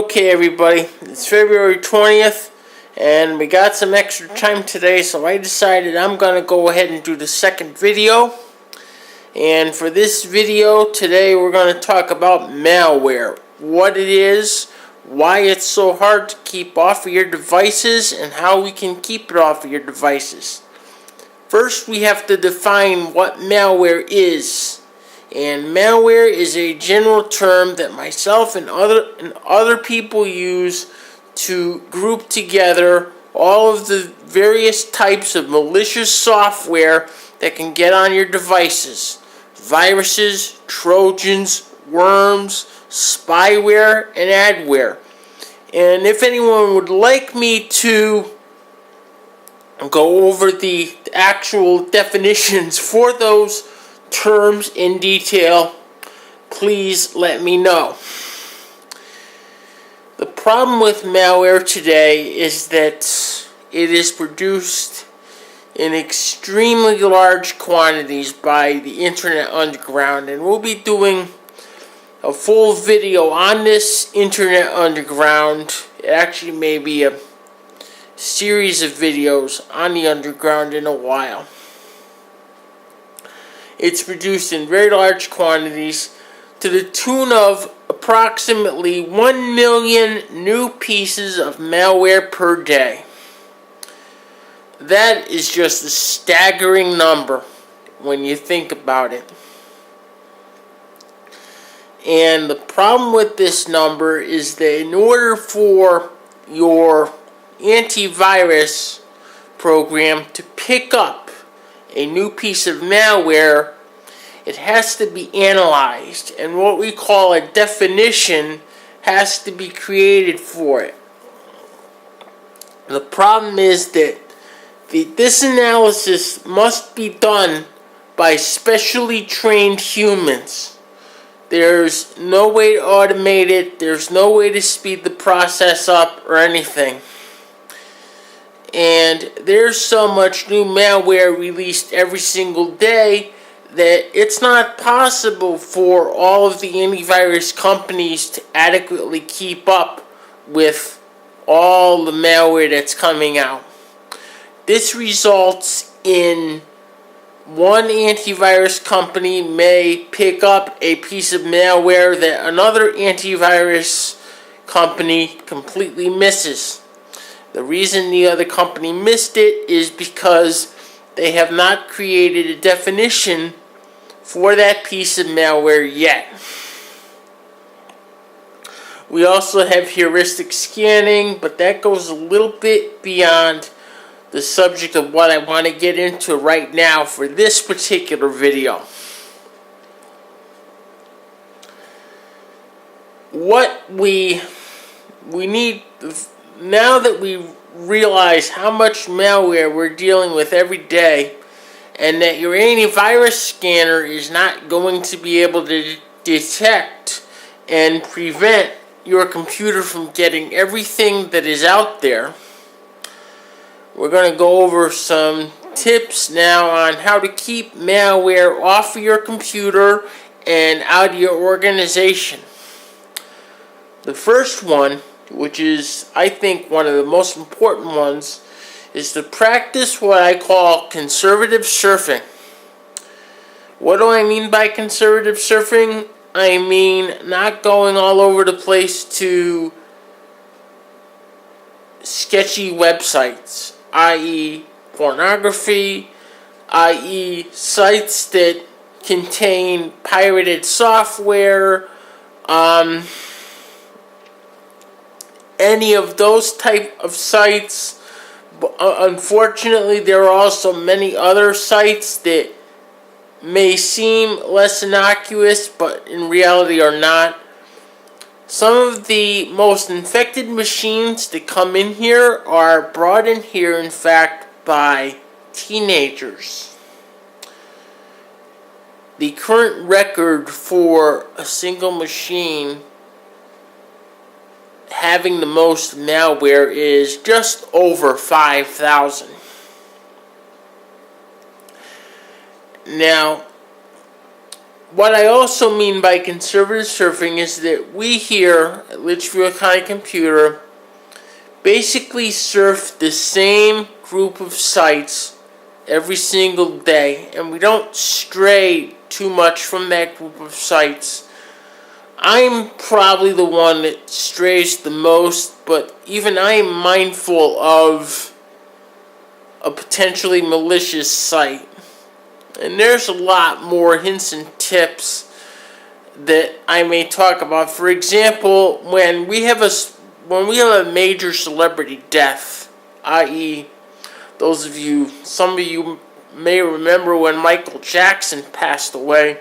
Okay, everybody, it's February 20th, and we got some extra time today, so I decided I'm going to go ahead and do the second video. And for this video today, we're going to talk about malware, what it is, why it's so hard to keep off of your devices, and how we can keep it off of your devices. First, we have to define what malware is. And malware is a general term that myself and other people use to group together all of the various types of malicious software that can get on your devices. Viruses, Trojans, worms, spyware, and adware. And if anyone would like me to go over the actual definitions for those terms in detail, please let me know. The problem with malware today is that it is produced in extremely large quantities by the Internet Underground, and we'll be doing a full video on this Internet Underground. It actually may be a series of videos on the Underground in a while. It's produced in very large quantities to the tune of approximately 1 million new pieces of malware per day. That is just a staggering number when you think about it. And the problem with this number is that in order for your antivirus program to pick up a new piece of malware, it has to be analyzed, and what we call a definition has to be created for it. The problem is that this analysis must be done by specially trained humans. There's no way to automate it, there's no way to speed the process up or anything. And there's so much new malware released every single day that it's not possible for all of the antivirus companies to adequately keep up with all the malware that's coming out. This results in one antivirus company may pick up a piece of malware that another antivirus company completely misses. The reason the other company missed it is because they have not created a definition for that piece of malware yet. We also have heuristic scanning, but that goes a little bit beyond the subject of what I want to get into right now for this particular video. What we need, now that we realize how much malware we're dealing with every day, and that your antivirus scanner is not going to be able to detect and prevent your computer from getting everything that is out there, we're going to go over some tips now on how to keep malware off of your computer and out of your organization. The first one, which is, I think, one of the most important ones, is to practice what I call conservative surfing. What do I mean by conservative surfing? I mean not going all over the place to sketchy websites, i.e. pornography, i.e. sites that contain pirated software, any of those type of sites. Unfortunately, there are also many other sites that may seem less innocuous, but in reality are not. Some of the most infected machines that come in here are brought in here, in fact, by teenagers. The current record for a single machine having the most malware is just over 5,000. Now, what I also mean by conservative surfing is that we here at Litchfield County Computer basically surf the same group of sites every single day, and we don't stray too much from that group of sites. I'm probably the one that strays the most, but even I am mindful of a potentially malicious site. And there's a lot more hints and tips that I may talk about. For example, when we have a major celebrity death, i.e., some of you may remember when Michael Jackson passed away.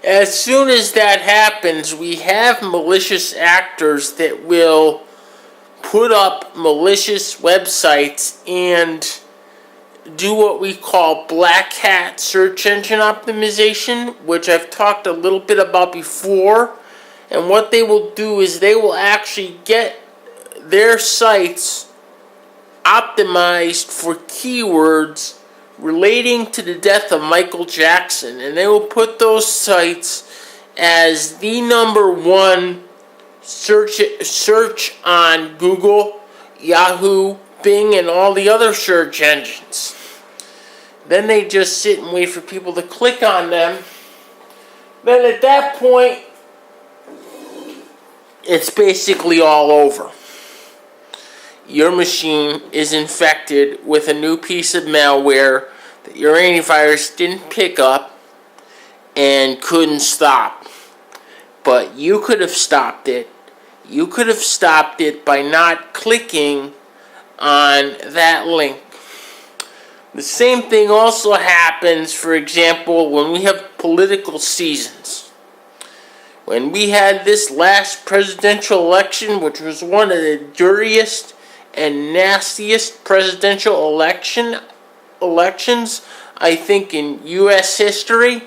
As soon as that happens, we have malicious actors that will put up malicious websites and do what we call black hat search engine optimization, which I've talked a little bit about before. And what they will do is they will actually get their sites optimized for keywords relating to the death of Michael Jackson, and they will put those sites as the #1 search on Google, Yahoo, Bing, and all the other search engines. Then they just sit and wait for people to click on them. Then at that point, it's basically all over. Your machine is infected with a new piece of malware that your antivirus didn't pick up and couldn't stop. But you could have stopped it. You could have stopped it by not clicking on that link. The same thing also happens, for example, when we have political seasons. When we had this last presidential election, which was one of the dirtiest and nastiest presidential elections, I think, in U.S. history,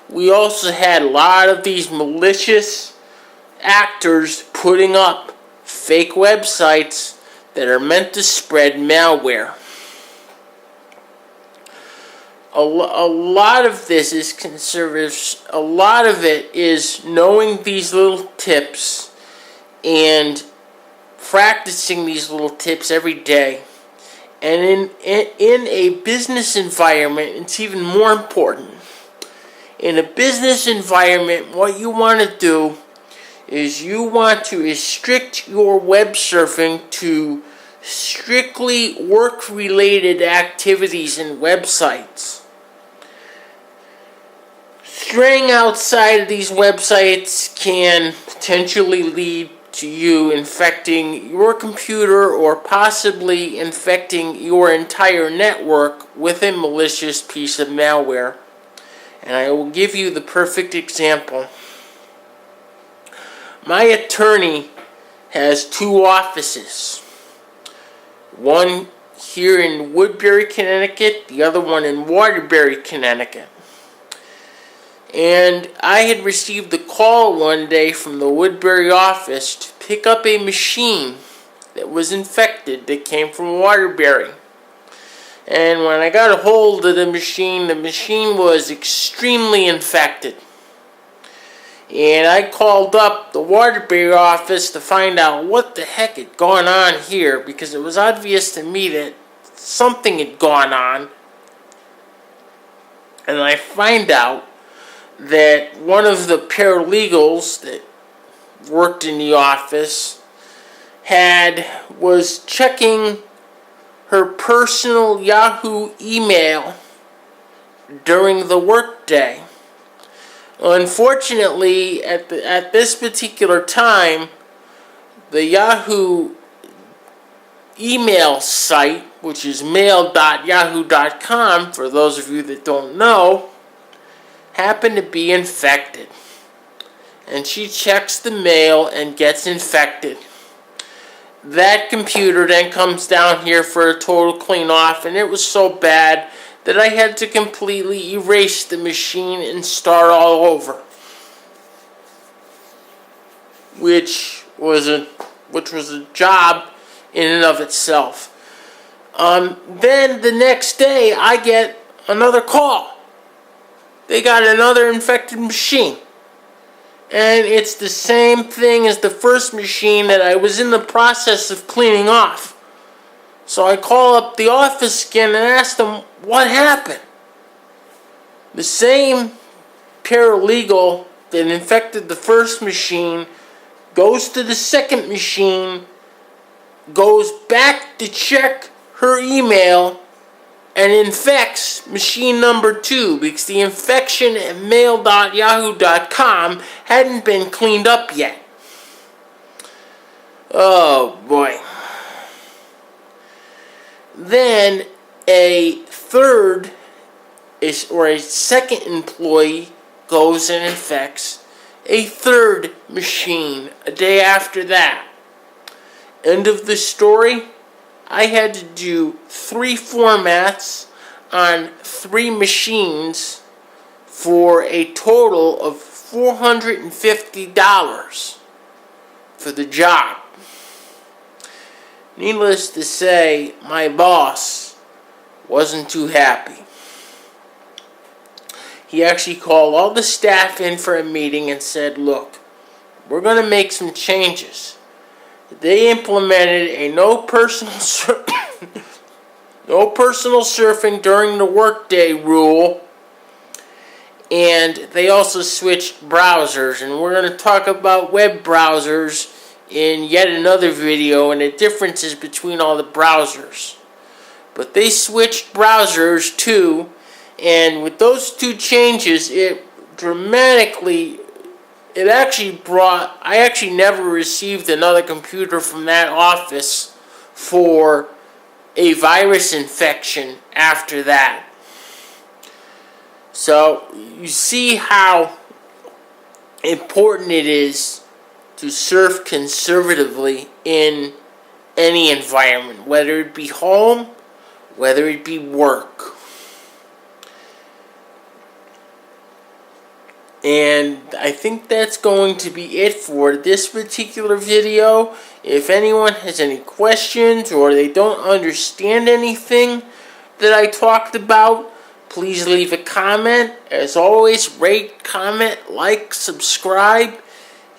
we also had a lot of these malicious actors putting up fake websites that are meant to spread malware. A lot of this is conservative. A lot of it is knowing these little tips and practicing these little tips every day. And in a business environment, it's even more important. In a business environment, what you want to do is you want to restrict your web surfing to strictly work-related activities and websites. Straying outside of these websites can potentially lead to you infecting your computer or possibly infecting your entire network with a malicious piece of malware. And I will give you the perfect example. My attorney has 2 offices. One here in Woodbury, Connecticut, the other one in Waterbury, Connecticut. And I had received a call one day from the Woodbury office to pick up a machine that was infected that came from Waterbury. And when I got a hold of the machine was extremely infected. And I called up the Waterbury office to find out what the heck had gone on here, because it was obvious to me that something had gone on. And I find out that one of the paralegals that worked in the office was checking her personal Yahoo email during the workday. Unfortunately, at this particular time, the Yahoo email site, which is mail.yahoo.com, for those of you that don't know, happened to be infected. And she checks the mail and gets infected. That computer then comes down here for a total clean off, and it was so bad that I had to completely erase the machine and start all over. Which was a job in and of itself. Then the next day I get another call. they got another infected machine. And it's the same thing as the first machine that I was in the process of cleaning off. So I call up the office again and ask them what happened. The same paralegal that infected the first machine goes to the second machine, goes back to check her email, and infects machine number 2 because the infection at mail.yahoo.com hadn't been cleaned up yet. Oh boy. Then a third or a second employee goes and infects a third machine a day after that. End of the story. I had to do 3 formats on 3 machines for a total of $450 for the job. Needless to say, my boss wasn't too happy. He actually called all the staff in for a meeting and said, look, we're going to make some changes. They implemented a no personal surfing during the workday rule, and they also switched browsers, and we're going to talk about web browsers in yet another video and the differences between all the browsers. But they switched browsers too, and with those 2 changes, I actually never received another computer from that office for a virus infection after that. So you see how important it is to surf conservatively in any environment, whether it be home, whether it be work. And I think that's going to be it for this particular video. If anyone has any questions or they don't understand anything that I talked about, please leave a comment. As always, rate, comment, like, subscribe,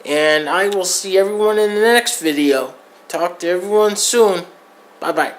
and I will see everyone in the next video. Talk to everyone soon. Bye-bye.